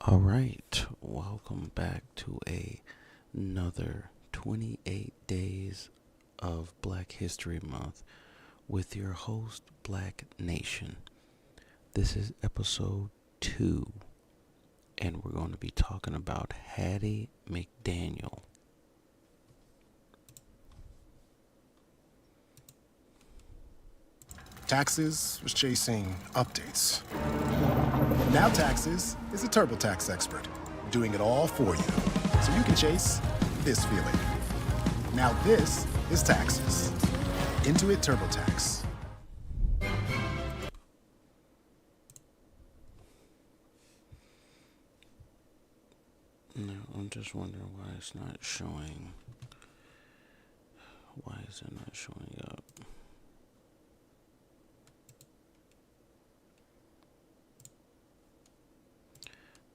All right, welcome back to another 28 days of Black History Month with your host, Black Nation. This is episode 2, and we're going to be talking about Hattie McDaniel. Taxes was chasing updates. Now Taxes is a TurboTax expert, doing it all for you, so you can chase this feeling. Now this is Taxes. Intuit TurboTax. No, I'm just wondering why it's not showing. Why is it not showing up?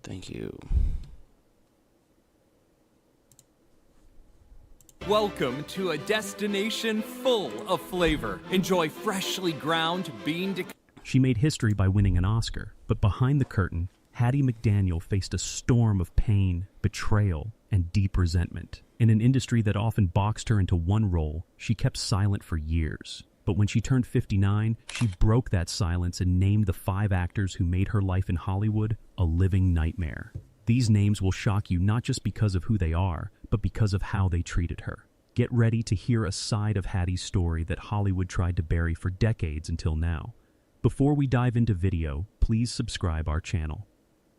Thank you. Welcome to a destination full of flavor. Enjoy freshly ground bean. She made history by winning an Oscar, but behind the curtain, Hattie McDaniel faced a storm of pain, betrayal, and deep resentment. In an industry that often boxed her into one role, she kept silent for years. But when she turned 59, she broke that silence and named the 5 actors who made her life in Hollywood a living nightmare. These names will shock you not just because of who they are, but because of how they treated her. Get ready to hear a side of Hattie's story that Hollywood tried to bury for decades until now. Before we dive into video, please subscribe our channel.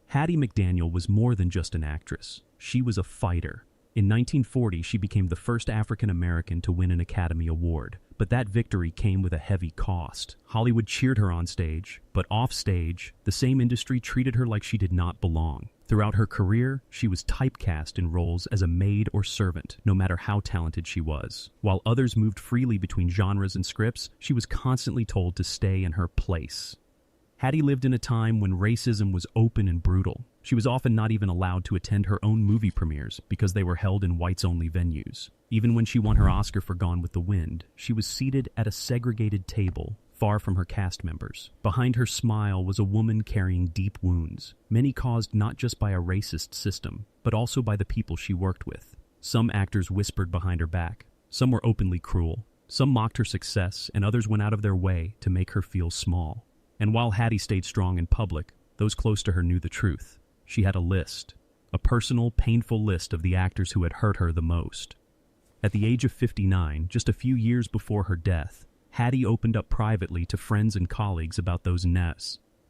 Hattie McDaniel was more than just an actress. She was a fighter. In 1940, she became the first African American to win an Academy Award. But that victory came with a heavy cost. Hollywood cheered her on stage, but off stage, the same industry treated her like she did not belong. Throughout her career, she was typecast in roles as a maid or servant, no matter how talented she was. While others moved freely between genres and scripts, she was constantly told to stay in her place. Hattie lived in a time when racism was open and brutal. She was often not even allowed to attend her own movie premieres because they were held in whites-only venues. Even when she won her Oscar for Gone with the Wind, she was seated at a segregated table, far from her cast members. Behind her smile was a woman carrying deep wounds, many caused not just by a racist system, but also by the people she worked with. Some actors whispered behind her back. Some were openly cruel. Some mocked her success, and others went out of their way to make her feel small. And while Hattie stayed strong in public, those close to her knew the truth. She had a list, a personal, painful list of the actors who had hurt her the most. At the age of 59, just a few years before her death, Hattie opened up privately to friends and colleagues about those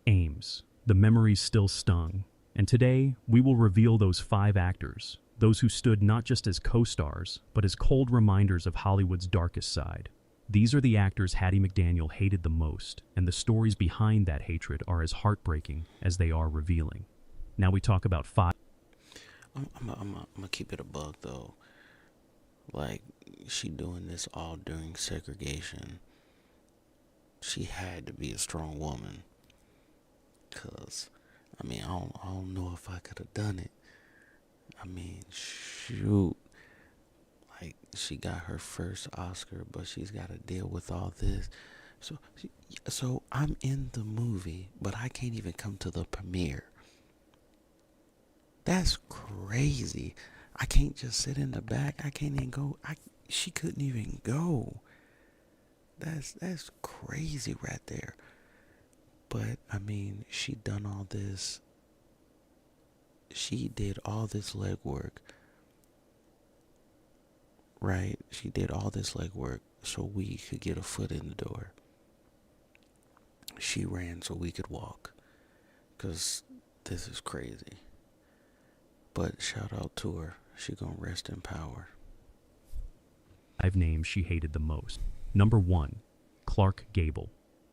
aims. The memories still stung. And today, we will reveal those 5 actors, those who stood not just as co-stars, but as cold reminders of Hollywood's darkest side. These are the actors Hattie McDaniel hated the most, and the stories behind that hatred are as heartbreaking as they are revealing. Now we talk about 5. I'm gonna keep it a bug though. Like, she doing this all during segregation. She had to be a strong woman. Cause, I don't know if I could have done it. Shoot. Like, she got her first Oscar, but she's got to deal with all this. So I'm in the movie, but I can't even come to the premiere. That's crazy. I can't just sit in the back. I can't even go. She couldn't even go. That's crazy right there. But she done all this. She did all this legwork. Right? She did all this legwork so we could get a foot in the door. She ran so we could walk. 'Cause this is crazy. But shout out to her. She gonna rest in power. 5 names she hated the most. Number 1, Clark Gable.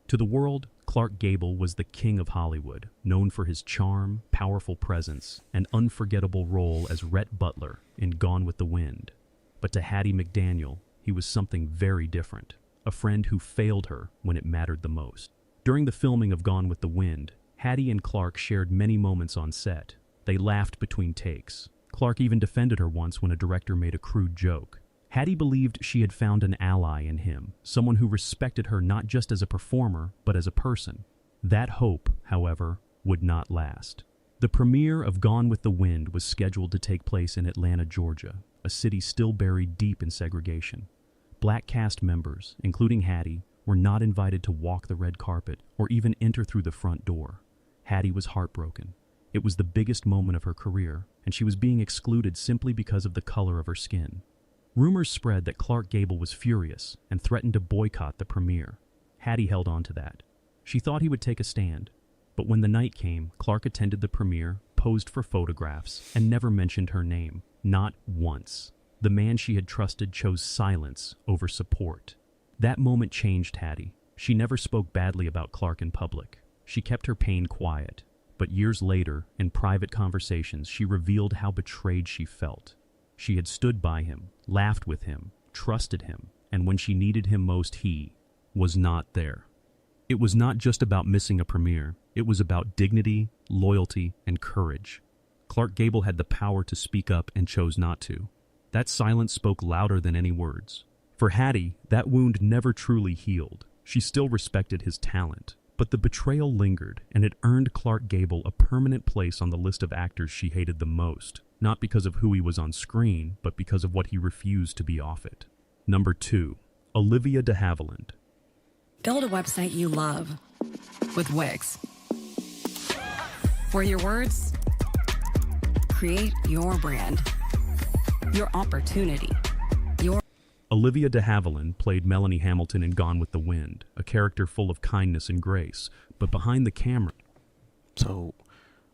To the world, Clark Gable was the king of Hollywood, known for his charm, powerful presence, and unforgettable role as Rhett Butler in Gone with the Wind. But to Hattie McDaniel, he was something very different, a friend who failed her when it mattered the most. During the filming of Gone with the Wind, Hattie and Clark shared many moments on set. They laughed between takes. Clark even defended her once when a director made a crude joke. Hattie believed she had found an ally in him, someone who respected her not just as a performer, but as a person. That hope, however, would not last. The premiere of Gone with the Wind was scheduled to take place in Atlanta, Georgia, a city still buried deep in segregation. Black cast members, including Hattie, were not invited to walk the red carpet or even enter through the front door. Hattie was heartbroken. It was the biggest moment of her career, and she was being excluded simply because of the color of her skin. Rumors spread that Clark Gable was furious and threatened to boycott the premiere. Hattie held on to that. She thought he would take a stand. But when the night came, Clark attended the premiere, posed for photographs, and never mentioned her name. Not once. The man she had trusted chose silence over support. That moment changed Hattie. She never spoke badly about Clark in public. She kept her pain quiet. But years later, in private conversations, she revealed how betrayed she felt. She had stood by him, laughed with him, trusted him, and when she needed him most, he was not there. It was not just about missing a premiere. It was about dignity, loyalty, and courage. Clark Gable had the power to speak up and chose not to. That silence spoke louder than any words. For Hattie, that wound never truly healed. She still respected his talent. But the betrayal lingered, and it earned Clark Gable a permanent place on the list of actors she hated the most, not because of who he was on screen, but because of what he refused to be off it. Number 2. Olivia de Havilland. Build a website you love with Wix. For your words, create your brand, your opportunity, your... Olivia de Havilland played Melanie Hamilton in Gone with the Wind, a character full of kindness and grace, but behind the camera... So,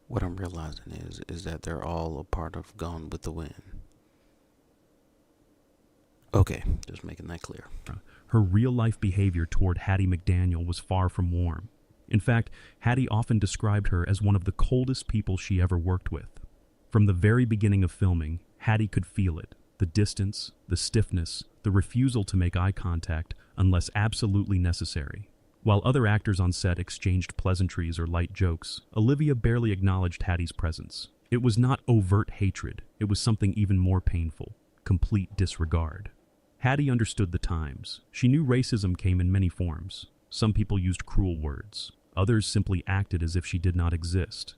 what I'm realizing is that they're all a part of Gone with the Wind. Okay, just making that clear. Her real-life behavior toward Hattie McDaniel was far from warm. In fact, Hattie often described her as one of the coldest people she ever worked with. From the very beginning of filming, Hattie could feel it. The distance, the stiffness, the refusal to make eye contact unless absolutely necessary. While other actors on set exchanged pleasantries or light jokes, Olivia barely acknowledged Hattie's presence. It was not overt hatred. It was something even more painful. Complete disregard. Hattie understood the times. She knew racism came in many forms. Some people used cruel words. Others simply acted as if she did not exist.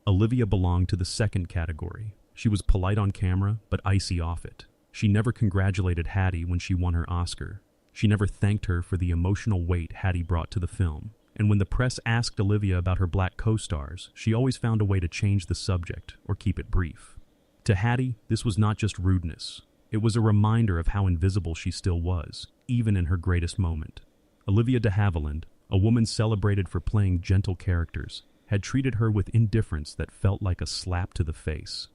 Olivia belonged to the second category. She was polite on camera, but icy off it. She never congratulated Hattie when she won her Oscar. She never thanked her for the emotional weight Hattie brought to the film. And when the press asked Olivia about her black co-stars, she always found a way to change the subject or keep it brief. To Hattie, this was not just rudeness. It was a reminder of how invisible she still was, even in her greatest moment. Olivia de Havilland, a woman celebrated for playing gentle characters, had treated her with indifference that felt like a slap to the face.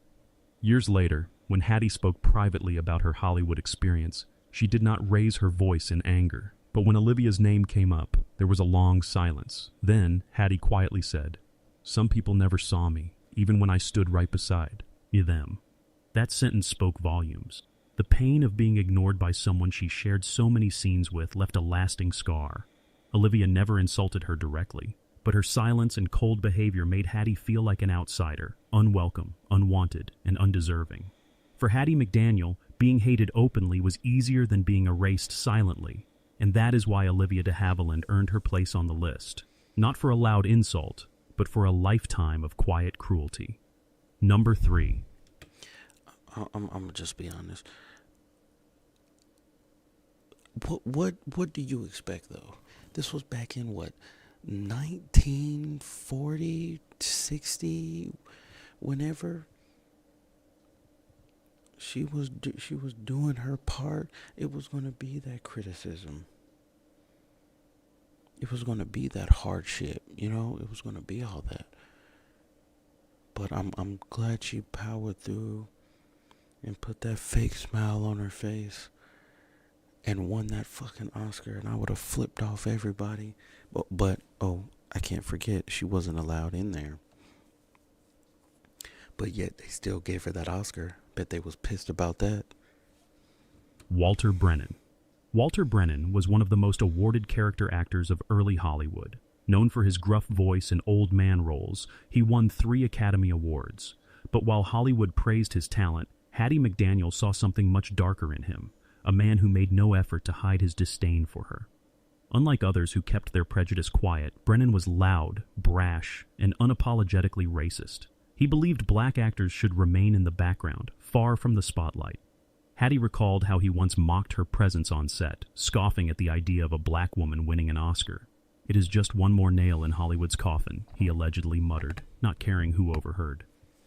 Years later, when Hattie spoke privately about her Hollywood experience, she did not raise her voice in anger. But when Olivia's name came up, there was a long silence. Then, Hattie quietly said, "Some people never saw me, even when I stood right beside them." That sentence spoke volumes. The pain of being ignored by someone she shared so many scenes with left a lasting scar. Olivia never insulted her directly, but her silence and cold behavior made Hattie feel like an outsider, unwelcome, unwanted, and undeserving. For Hattie McDaniel, being hated openly was easier than being erased silently, and that is why Olivia de Havilland earned her place on the list, not for a loud insult, but for a lifetime of quiet cruelty. Number 3. I'm gonna just be honest. What do you expect though? This was back in what, 1940, 60, whenever she was doing her part. It was gonna be that criticism. It was gonna be that hardship. It was gonna be all that. But I'm glad she powered through and put that fake smile on her face and won that fucking Oscar, and I would have flipped off everybody. But I can't forget, she wasn't allowed in there. But yet they still gave her that Oscar. Bet they was pissed about that. Walter Brennan. Walter Brennan was one of the most awarded character actors of early Hollywood. Known for his gruff voice and old man roles, he won 3 Academy Awards. But while Hollywood praised his talent, Hattie McDaniel saw something much darker in him, a man who made no effort to hide his disdain for her. Unlike others who kept their prejudice quiet, Brennan was loud, brash, and unapologetically racist. He He believed black actors should remain in the background, far from the spotlight. Hattie recalled how he once mocked her presence on set, scoffing at the idea of a black woman winning an Oscar. "It is just one more nail in Hollywood's coffin," he allegedly muttered, not caring who overheard.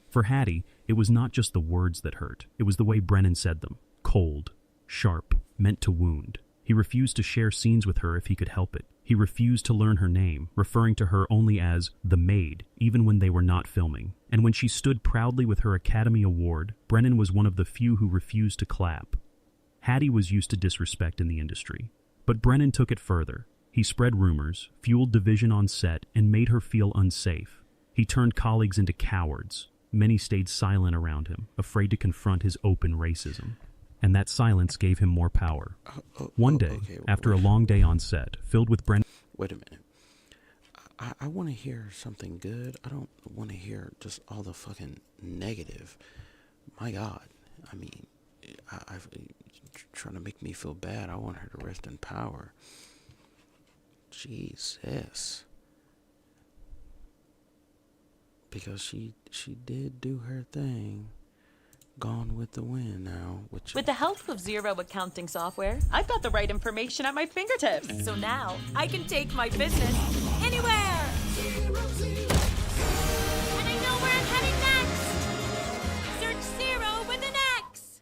For Hattie, it was not just the words that hurt, it was the way Brennan said them. Cold, sharp, meant to wound. He refused to share scenes with her if he could help it. He refused to learn her name, referring to her only as the maid, even when they were not filming. And when she stood proudly with her Academy Award, Brennan was one of the few who refused to clap. Hattie was used to disrespect in the industry. But Brennan took it further. He spread rumors, fueled division on set, and made her feel unsafe. He turned colleagues into cowards. Many stayed silent around him, afraid to confront his open racism. And that silence gave him more power. One day, after a long day on set, filled with Brennan... Wait a minute. I want to hear something good. I don't want to hear just all the fucking negative. My God. I mean, I've trying to make me feel bad. I want her to rest in power. Jesus. Because she did do her thing. Gone with the wind now. With the help of Zero accounting software, I've got the right information at my fingertips. So now I can take my business anywhere. And I know where I'm heading next. Search Zero with an X.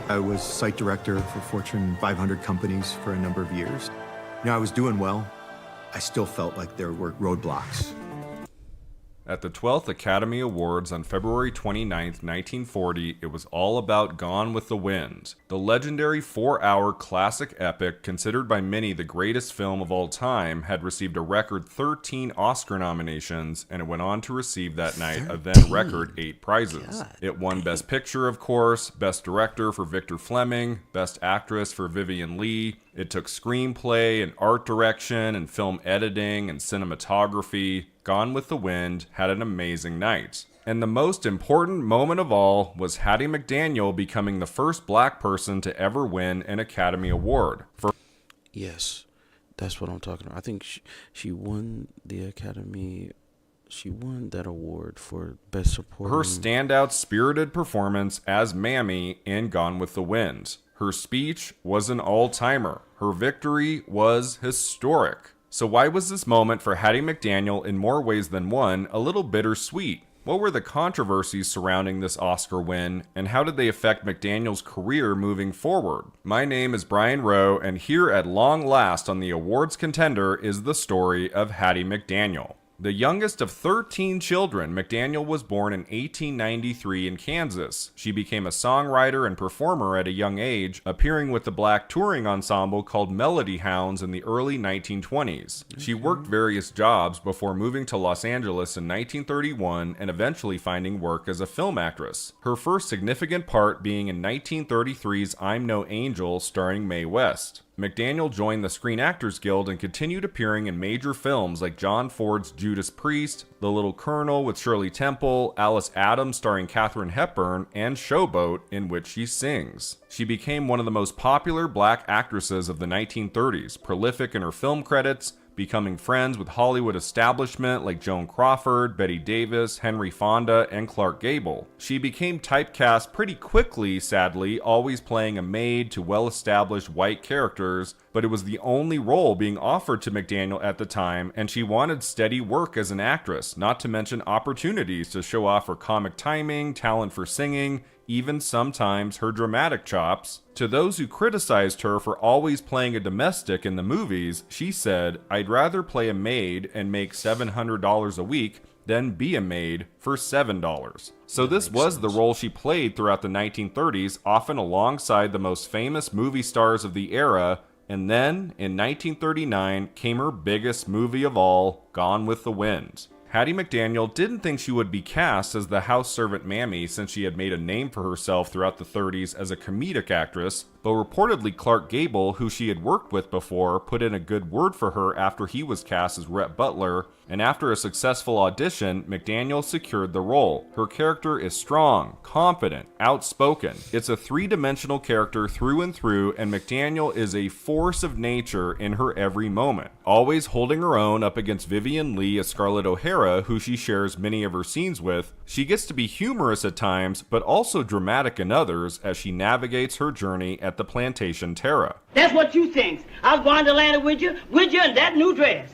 I was site director for Fortune 500 companies for a number of years. You know, I was doing well. I still felt like there were roadblocks. At the 12th Academy Awards on February 29, 1940, it was all about Gone with the Wind. The legendary 4-hour classic epic, considered by many the greatest film of all time, had received a record 13 Oscar nominations, and it went on to receive that night a then record 8 prizes. God. It won Best Picture, of course, Best Director for Victor Fleming, Best Actress for Vivien Leigh. It took screenplay and art direction and film editing and cinematography. Gone with the Wind had an amazing night. And the most important moment of all was Hattie McDaniel becoming the first black person to ever win an Academy Award. Yes, that's what I'm talking about. I think she won the Academy. She won that award for Best Supporting. Her standout spirited performance as Mammy in Gone with the Wind. Her speech was an all-timer. Her victory was historic. So why was this moment for Hattie McDaniel in more ways than one a little bittersweet? What were the controversies surrounding this Oscar win, and how did they affect McDaniel's career moving forward? My name is Brian Rowe, and here at long last on the awards contender is the story of Hattie McDaniel. The youngest of 13 children, McDaniel was born in 1893 in Kansas. She became a songwriter and performer at a young age, appearing with the black touring ensemble called Melody Hounds in the early 1920s. She worked various jobs before moving to Los Angeles in 1931 and eventually finding work as a film actress. Her first significant part being in 1933's I'm No Angel starring Mae West. McDaniel joined the Screen Actors Guild and continued appearing in major films like John Ford's Judas Priest, The Little Colonel with Shirley Temple, Alice Adams starring Katharine Hepburn, and Showboat, in which she sings. She became one of the most popular black actresses of the 1930s, prolific in her film credits, becoming friends with Hollywood establishment like Joan Crawford, Bette Davis, Henry Fonda, and Clark Gable. She became typecast pretty quickly, sadly, always playing a maid to well-established white characters, but it was the only role being offered to McDaniel at the time, and she wanted steady work as an actress, not to mention opportunities to show off her comic timing, talent for singing, even sometimes her dramatic chops. To those who criticized her for always playing a domestic in the movies, she said, "I'd rather play a maid and make $700 a week than be a maid for $7." So this was the role she played throughout the 1930s, often alongside the most famous movie stars of the era. And then, in 1939, came her biggest movie of all, Gone with the Wind. Hattie McDaniel didn't think she would be cast as the house servant Mammy since she had made a name for herself throughout the 30s as a comedic actress, but reportedly Clark Gable, who she had worked with before, put in a good word for her after he was cast as Rhett Butler, and after a successful audition, McDaniel secured the role. Her character is strong, confident, outspoken. It's a three-dimensional character through and through, and McDaniel is a force of nature in her every moment, always holding her own up against Vivian Leigh as Scarlett O'Hara, who she shares many of her scenes with. She gets to be humorous at times, but also dramatic in others as she navigates her journey at the Plantation Terra. That's what you think. I was going to Atlanta with you in that new dress.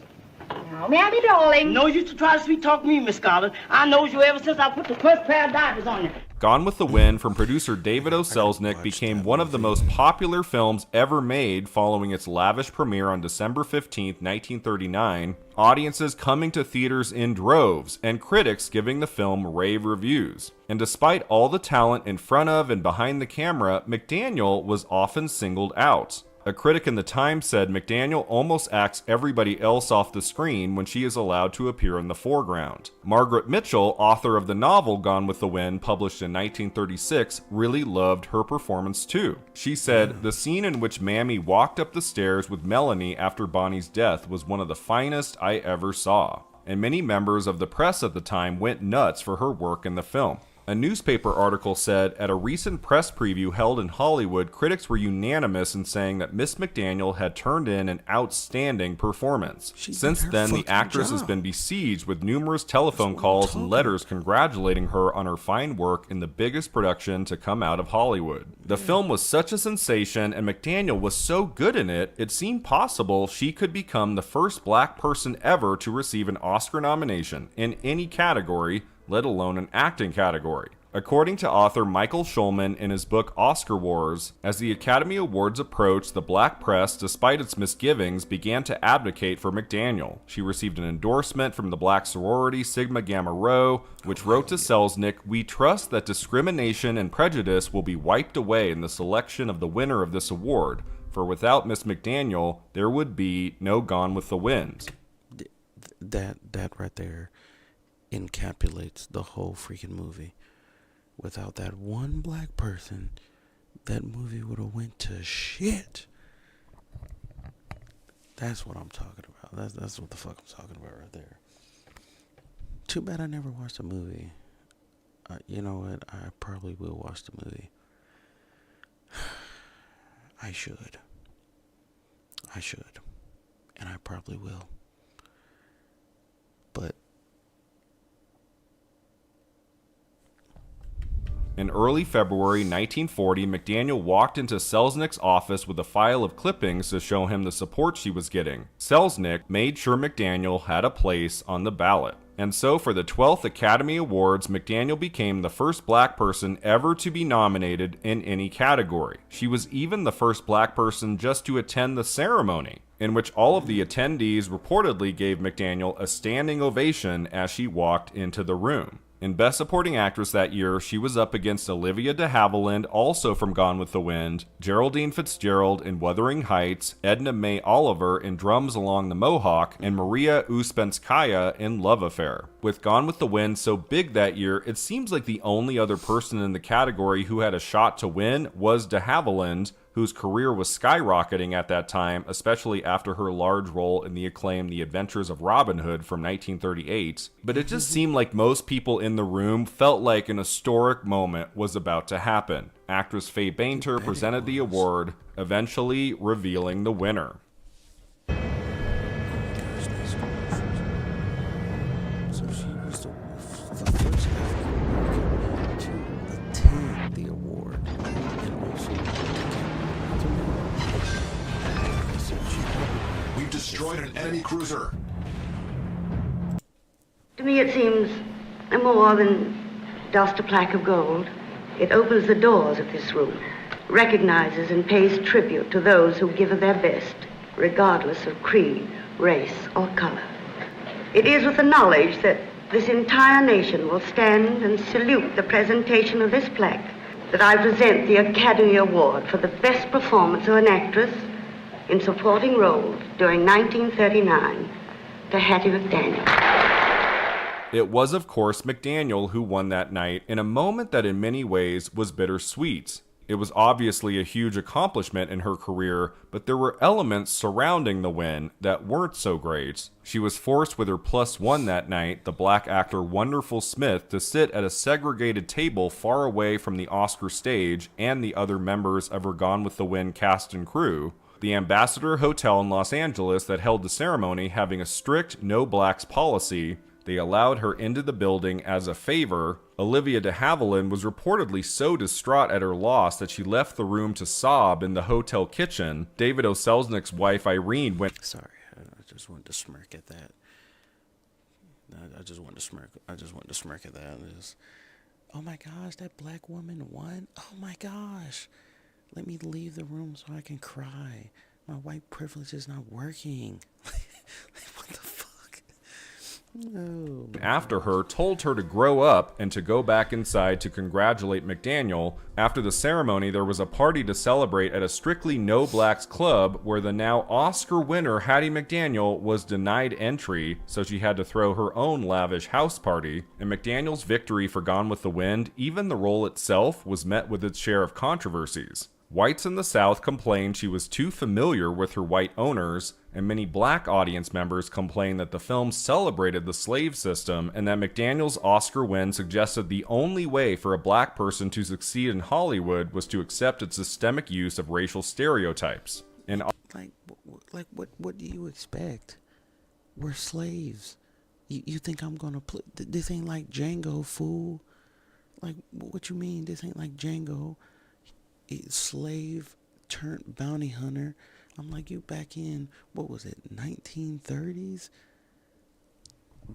Now, Mammy, darling. No use to try to sweet talk me, Miss Scarlett. I knows you ever since I put the first pair of diapers on you. Gone with the Wind from producer David O. Selznick became one of the most popular films ever made following its lavish premiere on December 15, 1939, audiences coming to theaters in droves, and critics giving the film rave reviews. And despite all the talent in front of and behind the camera, McDaniel was often singled out. A critic in the Times said McDaniel almost acts everybody else off the screen when she is allowed to appear in the foreground. Margaret Mitchell, author of the novel Gone with the Wind, published in 1936, really loved her performance too. She said, "The scene in which Mammy walked up the stairs with Melanie after Bonnie's death was one of the finest I ever saw." And many members of the press at the time went nuts for her work in the film. A newspaper article said, at a recent press preview held in Hollywood, critics were unanimous in saying that Miss McDaniel had turned in an outstanding performance. Since then, the actress has been besieged with numerous telephone calls and letters congratulating her on her fine work in the biggest production to come out of Hollywood. The film was such a sensation, and McDaniel was so good in it, it seemed possible she could become the first black person ever to receive an Oscar nomination in any category, let alone an acting category. According to author Michael Schulman in his book Oscar Wars, as the Academy Awards approached, the black press, despite its misgivings, began to advocate for McDaniel. She received an endorsement from the black sorority Sigma Gamma Rho, which wrote to Selznick, "We trust that discrimination and prejudice will be wiped away in the selection of the winner of this award, for without Miss McDaniel, there would be no Gone with the Wind." That right there encapsulates the whole freaking movie. Without that one black person, that movie would have went to shit. That's what I'm talking about. That's what the fuck I'm talking about right there. Too bad I never watched the movie. You know what? I probably will watch the movie. I should. And I probably will. But in early February 1940, McDaniel walked into Selznick's office with a file of clippings to show him the support she was getting. Selznick made sure McDaniel had a place on the ballot. And so for the 12th Academy Awards, McDaniel became the first black person ever to be nominated in any category. She was even the first black person just to attend the ceremony, in which all of the attendees reportedly gave McDaniel a standing ovation as she walked into the room. In Best Supporting Actress that year, she was up against Olivia de Havilland, also from Gone with the Wind, Geraldine Fitzgerald in Wuthering Heights, Edna Mae Oliver in Drums Along the Mohawk, and Maria Ouspenskaya in Love Affair. With Gone with the Wind so big that year, it seems like the only other person in the category who had a shot to win was de Havilland, whose career was skyrocketing at that time, especially after her large role in the acclaimed The Adventures of Robin Hood from 1938. But it just seemed like most people in the room felt like an historic moment was about to happen. Actress Faye Bainter presented the award, eventually revealing the winner. So she was the first African to attend the award and also We've destroyed an enemy cruiser. To me it seems no more than just a plaque of gold. It opens the doors of this room, recognizes and pays tribute to those who give of their best, regardless of creed, race, or color. It is with the knowledge that this entire nation will stand and salute the presentation of this plaque that I present the Academy Award for the best performance of an actress in supporting roles during 1939 to Hattie McDaniel. It was, of course, McDaniel who won that night in a moment that in many ways was bittersweet. It was obviously a huge accomplishment in her career, but there were elements surrounding the win that weren't so great. She was forced with her +1 that night, the black actor Wonderful Smith, to sit at a segregated table far away from the Oscar stage and the other members of her Gone with the Wind cast and crew. The Ambassador Hotel in Los Angeles that held the ceremony having a strict no blacks policy, they allowed her into the building as a favor. Olivia de Havilland was reportedly so distraught at her loss that she left the room to sob in the hotel kitchen. David O. Selznick's wife Irene went... Sorry, I just wanted to smirk at that. I just wanted to smirk. I just wanted to smirk at that. Oh my gosh, that black woman won. Oh my gosh. Let me leave the room so I can cry. My white privilege is not working. What the fuck? No. After her, told her to grow up and to go back inside to congratulate McDaniel. After the ceremony, there was a party to celebrate at a strictly no blacks club where the now Oscar winner Hattie McDaniel was denied entry, so she had to throw her own lavish house party. In McDaniel's victory for Gone with the Wind, even the role itself was met with its share of controversies. Whites in the South complained she was too familiar with her white owners, and many black audience members complained that the film celebrated the slave system and that McDaniel's Oscar win suggested the only way for a black person to succeed in Hollywood was to accept its systemic use of racial stereotypes. What do you expect? We're slaves. You think I'm gonna play? This ain't like Django, fool. Like, what you mean? This ain't like Django. Slave turned bounty hunter. I'm like, you back in, what was it, 1930s?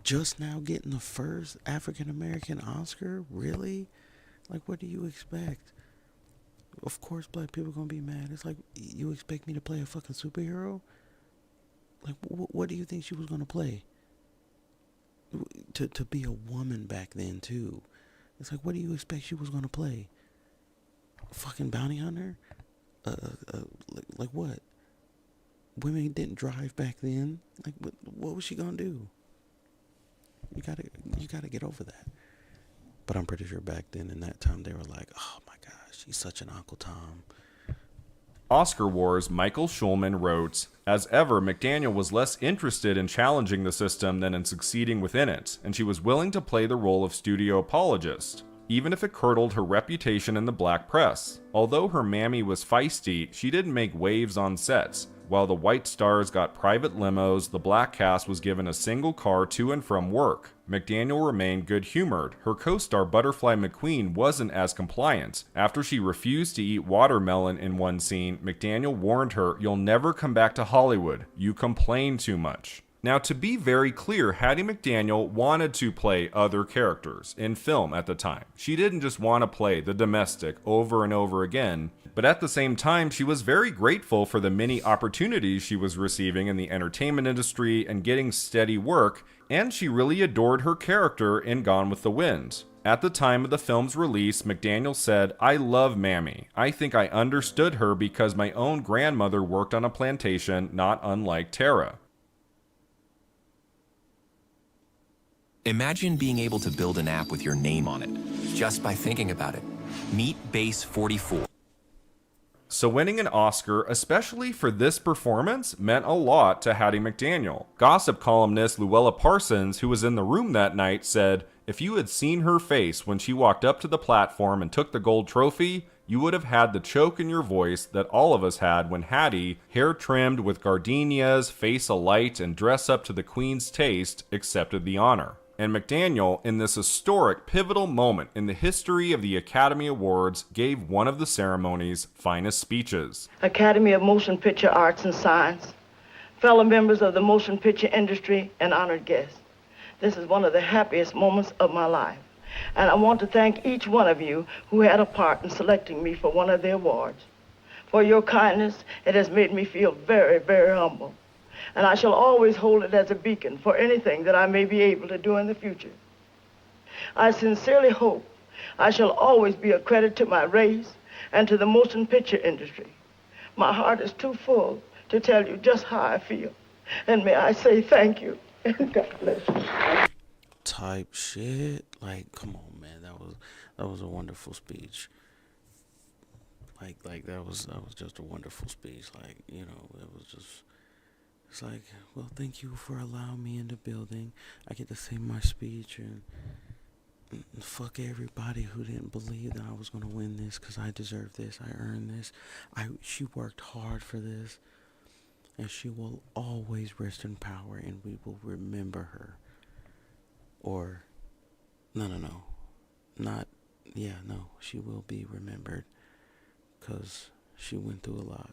Just now getting the first African-American Oscar? Really? Like, what do you expect? Of course black people gonna be mad. It's like, you expect me to play a fucking superhero? Like, what do you think she was gonna play? To be a woman back then, too. It's like, what do you expect she was gonna play? Fucking bounty hunter? Like what? Women didn't drive back then. Like what was she gonna do? You gotta get over that. But I'm pretty sure back then in that time they were like, oh my gosh, she's such an Uncle Tom. Oscar Wars, Michael Schulman wrote, "As ever, McDaniel was less interested in challenging the system than in succeeding within it, and she was willing to play the role of studio apologist, even if it curdled her reputation in the black press. Although her mammy was feisty, she didn't make waves on sets. While the white stars got private limos, the black cast was given a single car to and from work. McDaniel remained good-humored. Her co-star Butterfly McQueen wasn't as compliant. After she refused to eat watermelon in one scene, McDaniel warned her, 'You'll never come back to Hollywood. You complain too much.' Now, to be very clear, Hattie McDaniel wanted to play other characters in film at the time. She didn't just want to play the domestic over and over again, but at the same time, she was very grateful for the many opportunities she was receiving in the entertainment industry and getting steady work, and she really adored her character in Gone with the Wind. At the time of the film's release, McDaniel said, 'I love Mammy. I think I understood her because my own grandmother worked on a plantation not unlike Tara.'" Imagine being able to build an app with your name on it, just by thinking about it. Meet Base 44. So winning an Oscar, especially for this performance, meant a lot to Hattie McDaniel. Gossip columnist Luella Parsons, who was in the room that night, said, "If you had seen her face when she walked up to the platform and took the gold trophy, you would have had the choke in your voice that all of us had when Hattie, hair trimmed with gardenias, face alight, and dress up to the Queen's taste, accepted the honor." And McDaniel, in this historic, pivotal moment in the history of the Academy Awards, gave one of the ceremony's finest speeches. Academy of Motion Picture Arts and Science, fellow members of the motion picture industry, and honored guests. This is one of the happiest moments of my life, and I want to thank each one of you who had a part in selecting me for one of the awards. For your kindness, it has made me feel very, very humble. And I shall always hold it as a beacon for anything that I may be able to do in the future. I sincerely hope I shall always be a credit to my race and to the motion picture industry. My heart is too full to tell you just how I feel. And may I say thank you, and God bless you. Type shit. Like, come on, man. That was a wonderful speech. Like that was just a wonderful speech. Like, it was just. It's like, well, thank you for allowing me in the building. I get to say my speech and fuck everybody who didn't believe that I was gonna win this, because I deserve this. I earned this. She worked hard for this, and she will always rest in power, and we will remember her. Or, no, not, yeah, no, she will be remembered, because she went through a lot.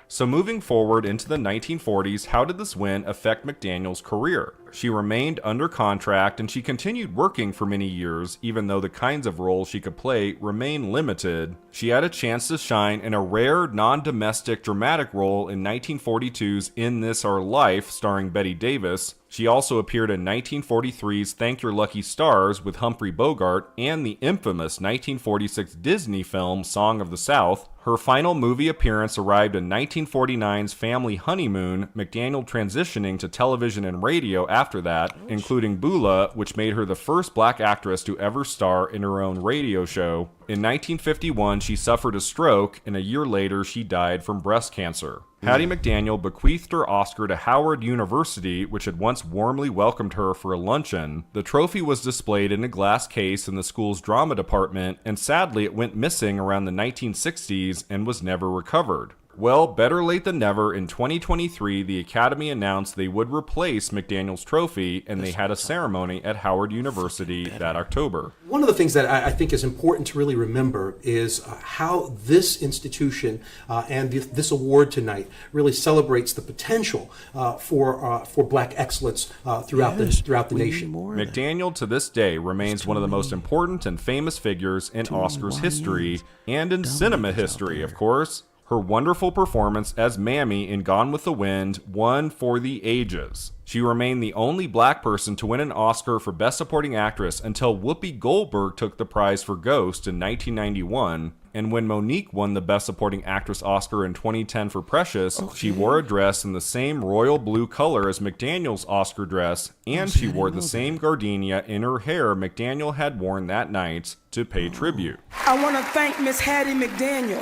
So moving forward into the 1940s, how did this win affect McDaniel's career? She remained under contract and she continued working for many years, even though the kinds of roles she could play remained limited. She had a chance to shine in a rare, non-domestic dramatic role in 1942's In This Our Life, starring Bette Davis. She also appeared in 1943's Thank Your Lucky Stars with Humphrey Bogart and the infamous 1946 Disney film Song of the South. Her final movie appearance arrived in 1949's Family Honeymoon, McDaniel transitioning to television and radio after that, including Beulah, which made her the first black actress to ever star in her own radio show. In 1951, she suffered a stroke, and a year later, she died from breast cancer. Hattie McDaniel bequeathed her Oscar to Howard University, which had once warmly welcomed her for a luncheon. The trophy was displayed in a glass case in the school's drama department, and sadly it went missing around the 1960s and was never recovered. Well, better late than never, in 2023, the Academy announced they would replace McDaniel's trophy, and they had a ceremony at Howard University that October. One of the things that I think is important to really remember is how this institution and this award tonight really celebrates the potential for black excellence throughout the nation. McDaniel to this day remains one of the most important and famous figures in Oscars history, and in cinema history, of course. Her wonderful performance as Mammy in Gone with the Wind won for the ages. She remained the only black person to win an Oscar for Best Supporting Actress until Whoopi Goldberg took the prize for Ghost in 1991. And when Monique won the Best Supporting Actress Oscar in 2010 for Precious, she wore a dress in the same royal blue color as McDaniel's Oscar dress, and she wore the same gardenia in her hair McDaniel had worn that night to pay tribute. I want to thank Miss Hattie McDaniel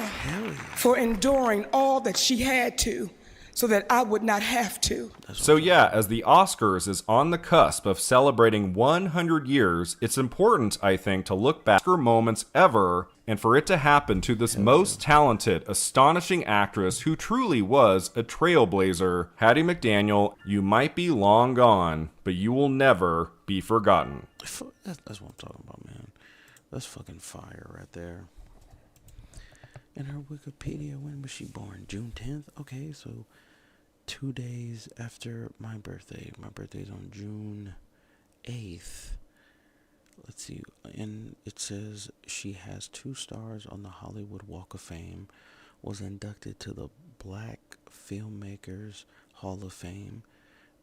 for enduring all that she had to, so that I would not have to. So yeah, as the Oscars is on the cusp of celebrating 100 years, it's important, I think, to look back at Oscar moments ever, and for it to happen to this most talented, astonishing actress who truly was a trailblazer. Hattie McDaniel, you might be long gone, but you will never be forgotten. That's what I'm talking about, man. That's fucking fire right there. And her Wikipedia, when was she born? June 10th? Okay, so 2 days after my birthday. My birthday's on June 8th. Let's see. And it says she has 2 stars on the Hollywood Walk of Fame, was inducted to the Black Filmmakers Hall of Fame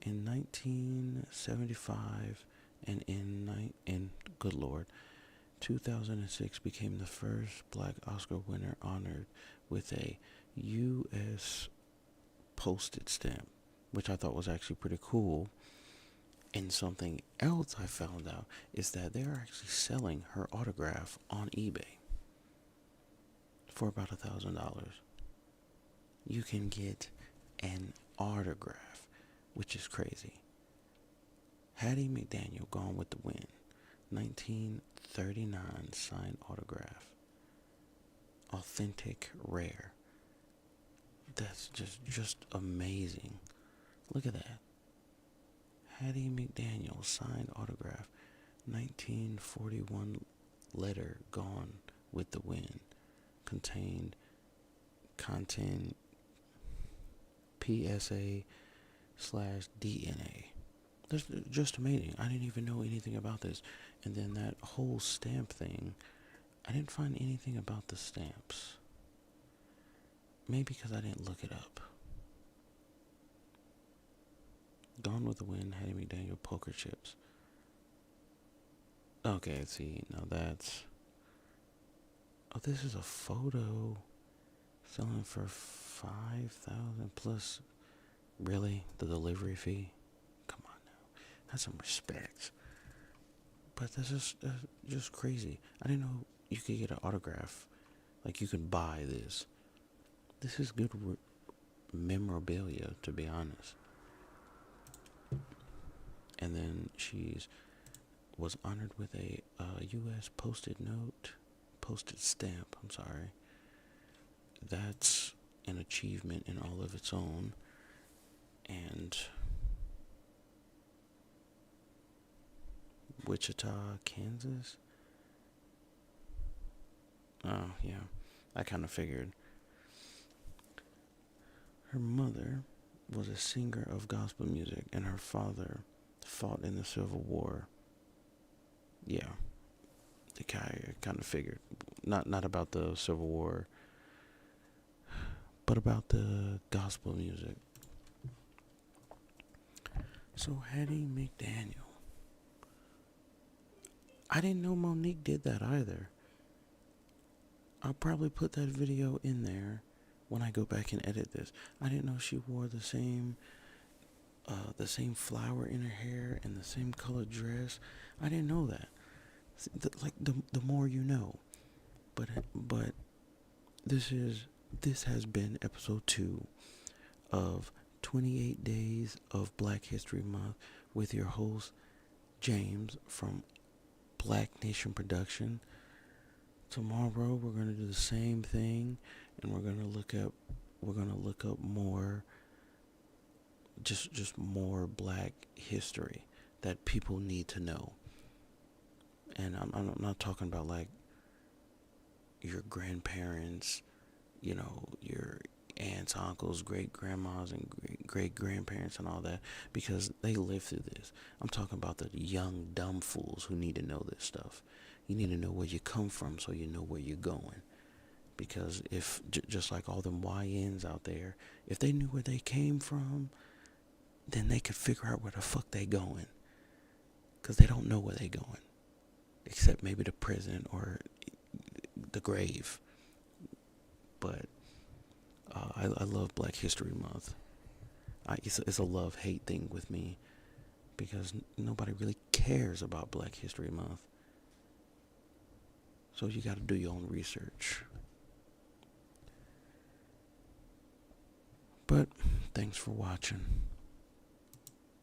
in 1975, and in good Lord, 2006 became the first black Oscar winner honored with a U.S. postage stamp, which I thought was actually pretty cool. And something else I found out is that they're actually selling her autograph on eBay for about $1,000. You can get an autograph, which is crazy. Hattie McDaniel, Gone with the Wind, 1939 signed autograph. Authentic, rare. That's just amazing. Look at that. Hattie McDaniel signed autograph. 1941 letter, Gone with the Wind. Contained content PSA/DNA. That's just amazing. I didn't even know anything about this. And then that whole stamp thing, I didn't find anything about the stamps. Maybe because I didn't look it up. Gone with the Wind, Hattie McDaniel, poker chips. Okay, see, now that's... Oh, this is a photo selling for $5,000 plus. Really? The delivery fee? Come on now. That's some respect. But that's just crazy. I didn't know you could get an autograph Like, you can buy this. This is good memorabilia, to be honest. And then was honored with a U.S. posted stamp. I'm sorry. That's an achievement in all of its own. And Wichita, Kansas. Oh, yeah. I kind of figured. Her mother was a singer of gospel music, and her father fought in the Civil War. Yeah. I kind of figured. Not about the Civil War, but about the gospel music. So, Hattie McDaniel. I didn't know Monique did that either. I'll probably put that video in there when I go back and edit this. I didn't know she wore the same flower in her hair and the same colored dress. I didn't know that. The more you know. But this has been episode 2 of 28 Days of Black History Month with your host James from Black Nation Production. Tomorrow we're gonna do the same thing, and we're gonna look up more, just more Black history that people need to know. And I'm not talking about like your grandparents, your aunts, uncles, great grandmas, and great grandparents, and all that, because they lived through this. I'm talking about the young dumb fools who need to know this stuff. You need to know where you come from so you know where you're going. Because if, just like all them YNs out there, if they knew where they came from, then they could figure out where the fuck they going. Because they don't know where they going. Except maybe the prison or the grave. But I love Black History Month. It's a love-hate thing with me. Because nobody really cares about Black History Month. So you got to do your own research. But thanks for watching.